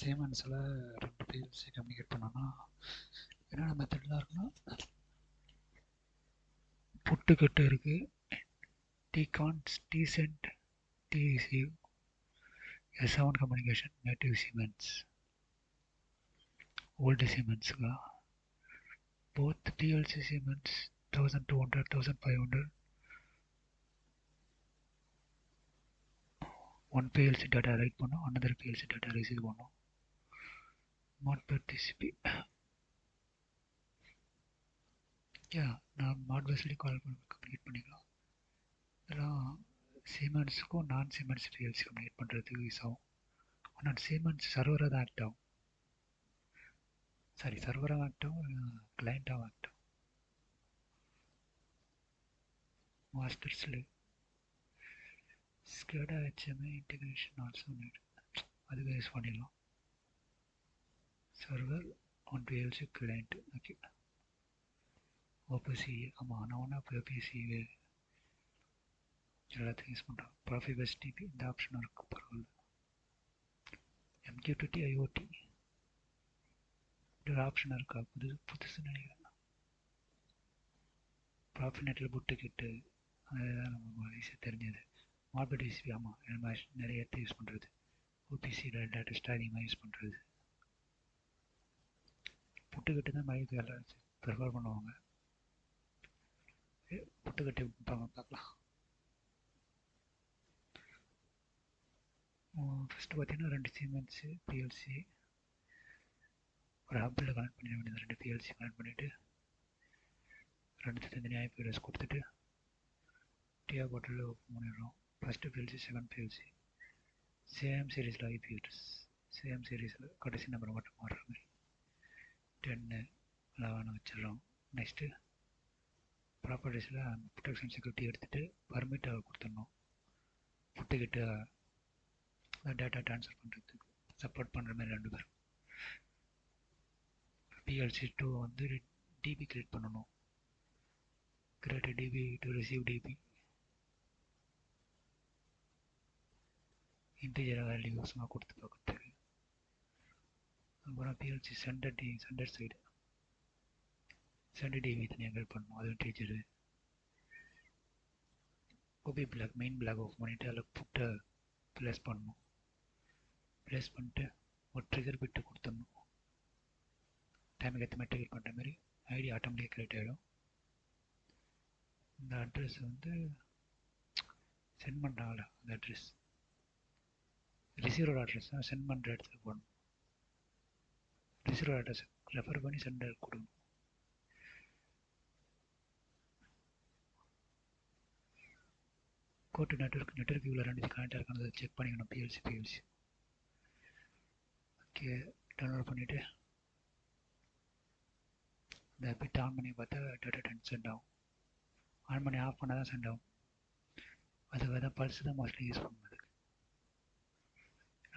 சீமென்ஸில் 2 PLC communicate பண்ணோன்னா என்னென்ன மெத்தட்லாம் இருக்குன்னா, புட்டுக்கட்டு இருக்குது, டிகான்ஸ், டிசென்ட், டிரிசீவ், S7 communication, native Siemens, old சீமென்ஸுக்கா both PLC Siemens 1200, 1500, one PLC data write பண்ணோம், another PLC data receive பண்ணோம். Modbus TCP. நான் Modbusல கால் பண்ணி கம்யூனிகேட் பண்ணிக்கலாம். இதெல்லாம் சீமென்ஸுக்கும் நான் சீமென்ஸ் பிஎல்சி கம்யூனிகேட் பண்ணுறதுக்கு யூஸ் ஆகும். ஆனால் சீமென்ஸ் சர்வராக தான் ஆக்ட் ஆகும். சர்வராக ஆக்ட் ஆகும், கிளைண்ட்டாகவும் ஆக்ட் ஆகும். மாஸ்டர்ஸில் SCADA HMI integration also need, அதுக்கு யூஸ் பண்ணிடலாம். Server on PLC client. Okay, OBC. ஆமாம், நான் ஒன்றா ஓபிசி எல்லாத்தையும் யூஸ் பண்ணுறோம். ப்ராஃபிபஸ் டிபி இந்த ஆப்ஷனாக இருக்குது, பரவாயில்ல. MQTT IoT ஒரு ஆப்ஷனாக இருக்கா, புதுசு நினைக்கிறேன். ப்ராஃபினெட்டில் புட்டுக்கிட்டு அதுதான் நம்ம ஈஸியாக தெரிஞ்சது. மார்பட் டிசிபி, ஆமாம், நம்ம நிறைய யூஸ் பண்ணுறது. ஓபிசியில் லேட்டஸ்ட்டாக அதிகமாக யூஸ் பண்ணுறது. புட்டுக்கிட்டு தான் மைக்கு எல்லாம் ப்ரிஃபர் பண்ணுவாங்க. புட்டுக்கட்டு பார்க்கலாம். ஃபஸ்ட்டு பார்த்தீங்கன்னா 2 சீமென்ஸு பிஎல்சி ஒரு ஹப்பில் கனெக்ட் பண்ணிட வேண்டியது. 2 பிஎல்சி கனெக்ட் பண்ணிவிட்டு 2 தனித்தனியாக ஐபி அட்ரஸ் கொடுத்துட்டு டிஆ போர்ட்டலில் ஓப்பன் பண்ணிடுறோம். First PLC, second PLC same சீரீஸில் ஐபி அட்ரஸ், சேம் சீரீஸில் கடைசி நம்பர் மட்டும் மாறுற மாதிரி 10, 11 வச்சிடறோம். நெக்ஸ்ட்டு ப்ராப்பர்ட்டிஸில் ப்ரொடெக்ஷன் செக்யூரிட்டி எடுத்துகிட்டு பர்மிட்டை கொடுத்துடணும். புட்டுக்கிட்டு டேட்டா ட்ரான்ஸ்ஃபர் பண்ணுறதுக்கு சப்போர்ட் பண்ணுற மாதிரி 2 பேரும். PLC2 வந்து டிபி கிரியேட் பண்ணணும். Create DB to receive DB, integer வேல்யூஸ்மாக கொடுத்து பார்க்குறதுக்கு. அப்புறம் PLC centre side centre DB தனியாக கிரியேட் பண்ணணும், அது integer. OB block main block off பண்ணிவிட்டு அதில் புட்டை ப்ளேஸ் பண்ணணும். ப்ளேஸ் பண்ணிட்டு ஒரு ட்ரிகர் பிட்டு கொடுத்துடணும். டைமுக்கு ஏற்ற மாதிரி ட்ரிகர் பண்ணுற மாதிரி ஐடி ஆட்டோமேட்டிக்காக கிரியேட் ஆகிடும். இந்த அட்ரஸ் வந்து சென்ட் பண்ணுறாங்களா, அந்த அட்ரஸ் ரிசீவரோட அட்ரஸ் தான் சென்ட் பண்ணுற இடத்துக்கு போடணும். ரிசீவரோட அட்ரஸ் ரெஃபர் பண்ணி சென்டர் கொடுக்கணும். கோட்டு நெட்வொர்க் வியூவில் 2 கனெக்டாக இருக்கானதை செக் பண்ணிக்கணும். பிஎல்சி ஓகே, டவுன்லோட் பண்ணிவிட்டு இந்த பிட் ஆன் பண்ணி பார்த்தா டேட்டா சென்ட் ஆகும். ஆன் பண்ணி ஆஃப் பண்ணால் தான் சென்ட் ஆகும். அதுக்காக தான் பல்ஸ் தான் மோஸ்ட்லி யூஸ் பண்ணும். அதுக்கு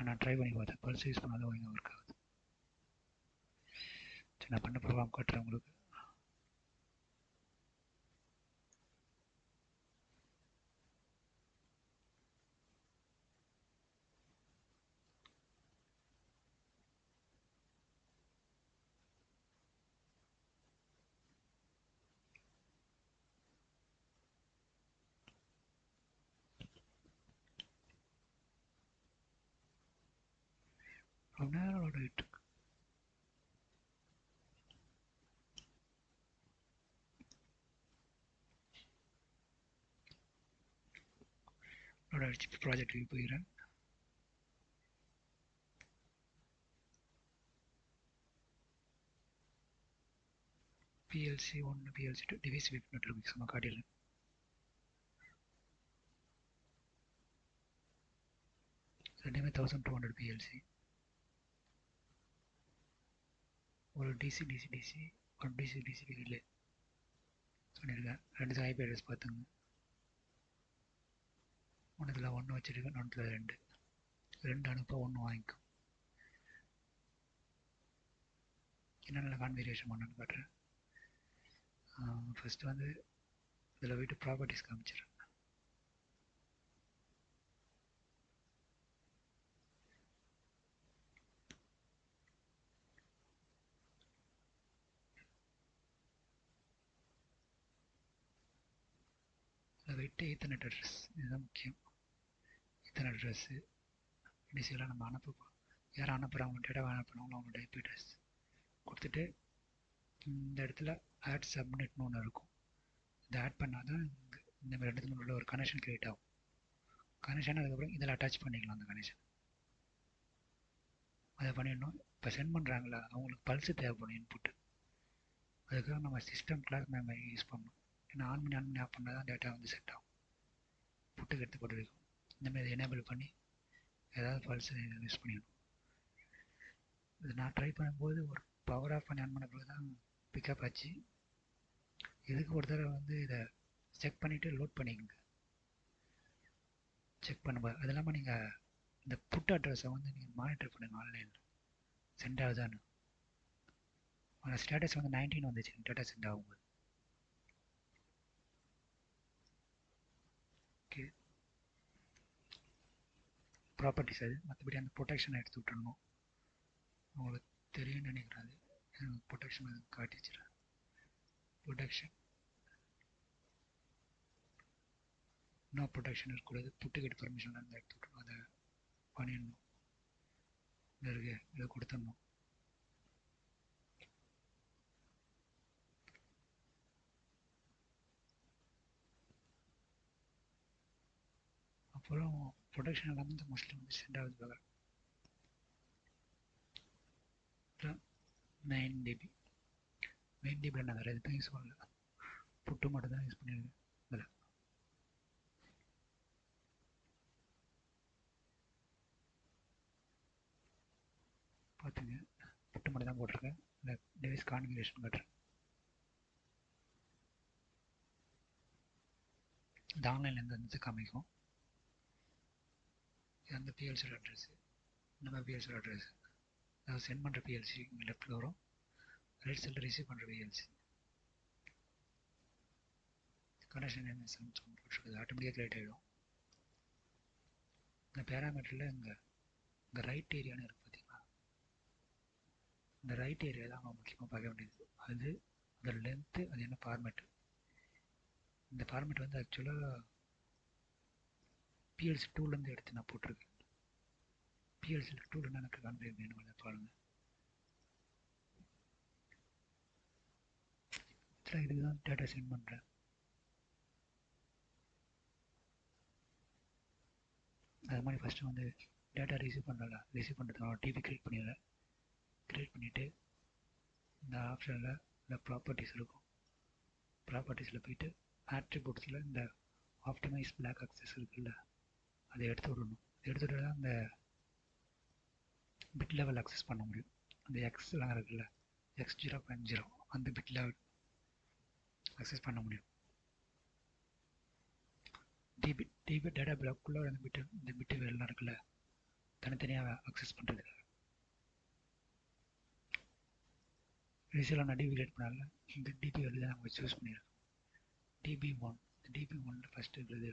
நான் ட்ரை பண்ணி பார்த்தேன், பல்ஸ் யூஸ் பண்ணாலும் ஒழுங்காக ஒர்க் ஆகுது. சரி, நான் பண்ண ப்ரோக்ராம் காட்டுறேன் உங்களுக்கு. ரொம்ப நேரம் லோட் ஆகிட்டு இருக்கு. லோட் ஆகிடுச்சு. இப்போ ப்ராஜெக்ட்டுக்கு போயிடுறேன். PLC1, PLC2 device whip network சும்மா காட்டிடலாம். ரெண்டுமே 1200 PLC. ஒரு டிசி ஒரு டிசி ரிலே சொல்லியிருக்கேன். 2 ஐபி அட்ரஸ் பார்த்துங்க. ஒன்றுத்தில் 1 வச்சுருக்கேன், ஒன்றுத்தில் 2 அனுப்ப 1 வாங்கிக்கும். என்னென்ன கான்ஃபிகரேஷன் பண்ணணும்னு காட்டுறேன். ஃபஸ்ட்டு வந்து இதில் போய்ட்டு ப்ராப்பர்ட்டிஸ் காமிச்சிடுறேன். அதை விட்டு ஈத்தர்நெட் அட்ரஸ் இதுதான் முக்கியம். ஈத்தர்நெட் அட்ரஸ்ஸு இனிஷியலாக நம்ம யார் அனுப்புகிறாங்க டேட்டாவை அனுப்புகிறாங்களோ அவங்களோட ஐபி அட்ரஸ் கொடுத்துட்டு இந்த இடத்துல ஆட் சப்நெட்னு ஒன்று இருக்கும். இதை ஆட் பண்ணால் தான் இந்த மாதிரி இடத்துல உள்ள ஒரு கனெக்ஷன் க்ரியேட் ஆகும். கனெக்ஷன் அதுக்கப்புறம் இதில் அட்டாச் பண்ணிக்கலாம். அந்த கனெக்ஷன் அதை பண்ணிடணும். இப்போ சென்ட் பண்ணுறாங்களா அவங்களுக்கு பல்ஸு தேவைப்படும் இன்புட்டு. அதுக்காக நம்ம சிஸ்டம் கிளாஸ் மெமரி யூஸ் பண்ணணும். ஏன்னா ஆன் பண்ணி ஆஃப் பண்ணால் தான் டேட்டா வந்து செட் ஆகும். புட்டுக்கு எடுத்து போட்டு வைக்கும். இந்தமாதிரி எனேபிள் பண்ணி ஏதாவது பல்ஸு யூஸ் பண்ணிடணும். இது நான் ட்ரை பண்ணும்போது ஒரு பவர் ஆஃப் பண்ணி ஆன் பண்ண பிறகு தான் பிக்கப் ஆச்சு. இதுக்கு ஒரு தடவை வந்து இதை செக் பண்ணிவிட்டு லோட் பண்ணிக்கோங்க. செக் பண்ணும்போது அது இல்லாமல் நீங்கள் இந்த புட் அட்ரஸை வந்து நீங்கள் மானிட்டர் பண்ணுங்கள் ஆன்லைனில் சென்ட் ஆகுதான்னு. ஆனால் ஸ்டேட்டஸ் வந்து 19 வந்துச்சு டேட்டா சென்ட் ஆகும்போது. ஓகே, ப்ராப்பர்ட்டிஸ் அது. மற்றபடி அந்த ப்ரொடெக்ஷனை எடுத்து விட்டுருணும். உங்களுக்கு தெரியும்னு நினைக்கிறாது. ப்ரொடெக்ஷன் அது காட்டிச்சுறேன். ப்ரொடெக்ஷன் நோ ப்ரொடெக்ஷன் இருக்கக்கூடாது. புட்டுக்கிட்ட பர்மிஷன் இருந்தால் எடுத்து விட்டுருணும். அதை பண்ணிடணும். இருக்கு இதை கொடுத்துடணும். அப்புறம் ப்ரொடக்ஷன் எல்லாமே இந்த மோஸ்ட்லி வந்து சென்ட் ஆகுது பார்க்குறேன். மெயின் டிபி நான் வேறு எதுவும் யூஸ் பண்ணல. புட்டு மட்டும் தான் யூஸ் பண்ணியிருக்கேன். அதில் பார்த்துங்க, புட்டு மட்டும் தான் போட்டிருக்கேன். இல்லை டிவைஸ் கான்ஃபிகரேஷன் காட்டுறேன். இந்த ஆன்லைன்லேருந்து வந்து காமிக்கும். அந்த பிஎல்சியோட அட்ரஸ், நம்ம பிஎல்சியோட அட்ரஸ், அதாவது சென்ட் பண்ணுற பிஎல்சி இங்கே லெஃப்ட்டில் வரும். ரைட் சைடில் ரிசீவ் பண்ணுற பிஎல்சி. கனெக்ஷன் என்ன போட்டுருக்குது ஆட்டோமேட்டிக்காக கிரியேட் ஆகிடும். இந்த பேராமீட்டரில் இங்கே ரைட் ஏரியான்னு இருக்குது பார்த்தீங்களா? இந்த ரைட் ஏரியா தான் நம்ம முக்கியமாக பார்க்க வேண்டியது. அது அதோட லென்த்து, அது என்ன ஃபார்மேட்டு. இந்த ஃபார்மேட் வந்து ஆக்சுவலாக பிஎல்சி 2லேருந்து எடுத்து நான் போட்டிருக்கேன். பிஎல்சி 2ல் எனக்கு கான்ஃபிகர் வேணும் பாருங்கள். இதுக்கு தான் டேட்டா சென்ட் பண்ணுறேன். அது மாதிரி ஃபஸ்ட்டு வந்து டேட்டா ரிசீவ் பண்ணுறதுனால டிவி கிரியேட் பண்ணிடுறேன். கிரியேட் பண்ணிவிட்டு இந்த ஆப்ஷனில் இந்த ப்ராப்பர்ட்டிஸ் இருக்கும். ப்ராப்பர்ட்டிஸில் போயிட்டு ஆட்ரிபியூட்ஸில் இந்த ஆப்டிமைஸ் பிளாக் ஆக்சஸ் இருக்குல்ல, அதை எடுத்து விடணும். எடுத்துகிட்டு தான் இந்த பிட் லெவல் அக்சஸ் பண்ண முடியும். அந்த எக்ஸ்லாம் இருக்குல்ல, X0.0 அந்த பிட் லெவல் அக்சஸ் பண்ண முடியும். டிபி டேட்டா பிளாக்குள்ளே இந்த பிட்டு வேலாம் இருக்குல்ல, தனித்தனியாக அக்சஸ் பண்ணுறதுக்கு. ரிசீவ் நான் டிபி கிரியேட் பண்ணால இந்த டிபி வேல்யூ தான் நம்ம சூஸ் பண்ணிடுறோம். DB1, DB1ல் ஃபஸ்ட்டு இருக்கிறது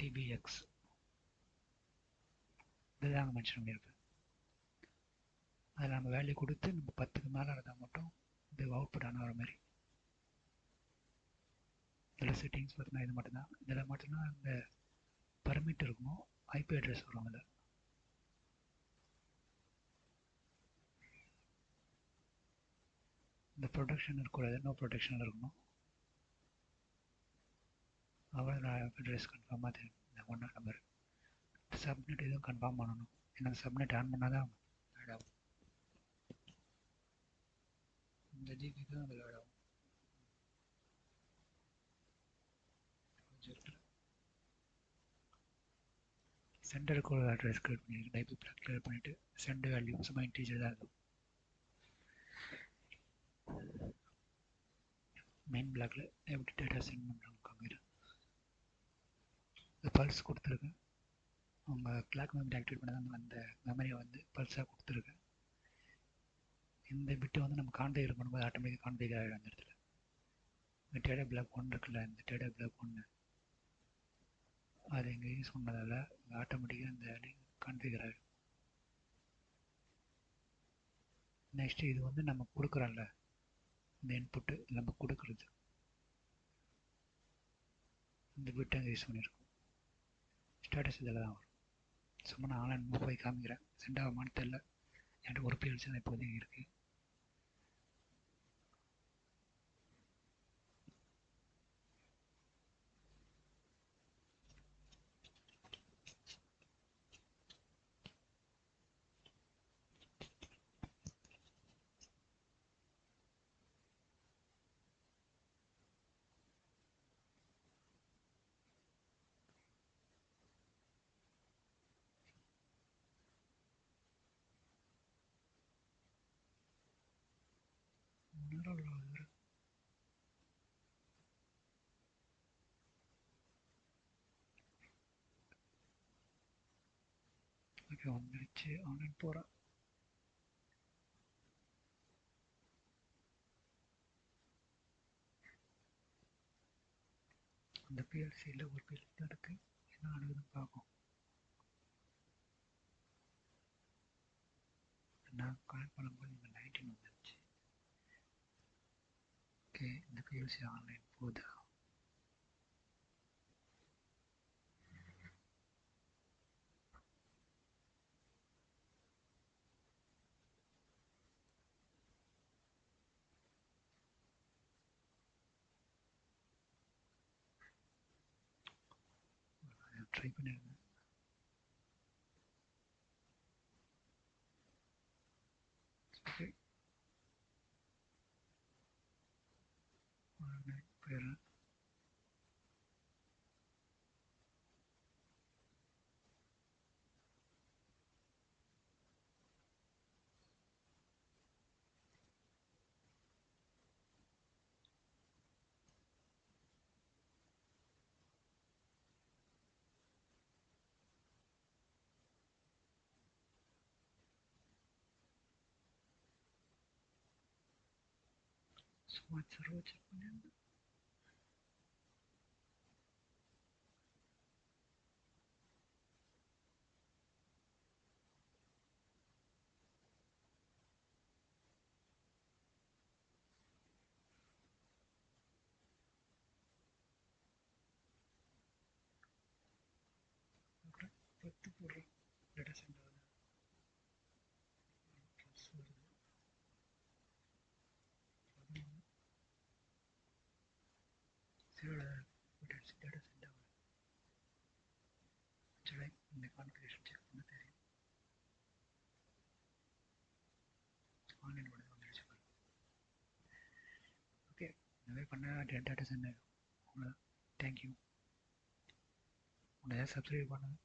DBX, இதுதான் அங்கே மென்ஷன் பண்ணியிருப்பேன். அதில் நம்ம வேல்யூ கொடுத்து நம்ம 10க்கு மேலே இருந்தால் மட்டும் இது அவுட்புட் ஆன வர மாதிரி. இதில் செட்டிங்ஸ் பார்த்தீங்கன்னா இது மட்டும்தான். இதில் மட்டும்தான் இந்த பர்மிட் இருக்கணும், ஐபி அட்ரஸ் வரும். அதில் இந்த ப்ரொடெக்ஷன் இருக்கக்கூடாது, நோ ப்ரொடெக்ஷனில் இருக்கணும். அவ்வளோ நான் அட்ரஸ் கன்ஃபார்மாக தெரியும். இந்த 1 நம்பர் சப்நெட் எதுவும் கன்ஃபார்ம் பண்ணணும். ஏன்னா சப்நெட் ஆன் பண்ணால் தான் ஆட் ஆகும். இந்த ஜிபி தான் அதில் ஆட் ஆகும். சென்டருக்கு ஒரு அட்ரஸ் கிரியேட் பண்ணியிருக்கேன். டைப் பிளாக் கிளியர் பண்ணிவிட்டு சென்ட் வேல்யூ சும்மா இன்டீஜர் தான் இருக்கும். மெயின் பிளாக்ல எப்படி டேட்டா சென்ட் பண்ணுறாங்க காமிக்கிறேன். பல்ஸ் கொடுத்துருக்கேன். அவங்க கிளாக் மெமரி ஆக்டிவேட் பண்ணால் அந்த மெமரியை வந்து பல்ஸாக கொடுத்துருக்கேன். இந்த பிட்டு வந்து நம்ம கான்ஃபிகர் பண்ணும்போது ஆட்டோமேட்டிக்காக கான்ஃபிகர் ஆகிடும். அந்த இடத்துல இந்த டேட்டா பிளாக் 1 இருக்குல்ல, இந்த டேட்டா பிளாக் 1 அது இங்கே யூஸ் பண்ணதால் ஆட்டோமேட்டிக்காக இந்த கான்ஃபிகர் ஆகிடும். நெக்ஸ்ட்டு இது வந்து நம்ம கொடுக்குறோம்ல, இந்த இன்புட்டு நம்ம கொடுக்குறது. இந்த பிட் அங்கே யூஸ் பண்ணியிருக்கோம். ஸ்டேட்டஸ் இதில் தான் வரும். சும்மா நான் ஆன்லைன் போய் காமிக்கிறேன். சென்ட் ஆகுமான்னு தெரில. என்கிட்ட ஒரு பிஎல்சி தான் இப்போதைக்கு இருக்குது. ஓகே, வந்துடுச்சு. ஆன்லைன் போகிறேன். அந்த பிஎல்சியில் ஒரு பிஎல்சி தான் இருக்குது. என்ன நடக்குதுன்னு பார்ப்போம். நான் கனெக்ட் பண்ணும்போது இந்த 19 வந்துடுச்சு. ஓகே, இந்த பிஎல்சி ஆன்லைன் போகுதா? ட்ரை பண்ணிடுங்க. ஓகே, போயிடுறேன். ஸ்மார்ட் சர்வர் செக் பண்ணிடுங்க. பத்து போடுறேன். டேட்டா சென்டர் ப்ளஸ் வருது. 11 0 டேட்டா சென்டர் ஆக்சுவலாக இந்த கான்ஃபிகரேஷன் செக் பண்ண தெரியும். ஆன்லைன் உடனே வந்துடுச்சு. ஓகே, இந்த மாதிரி பண்ண டேட்டா சென்டர். தேங்க்யூ. உங்களை சப்ஸ்கிரைப் பண்ணுங்கள்.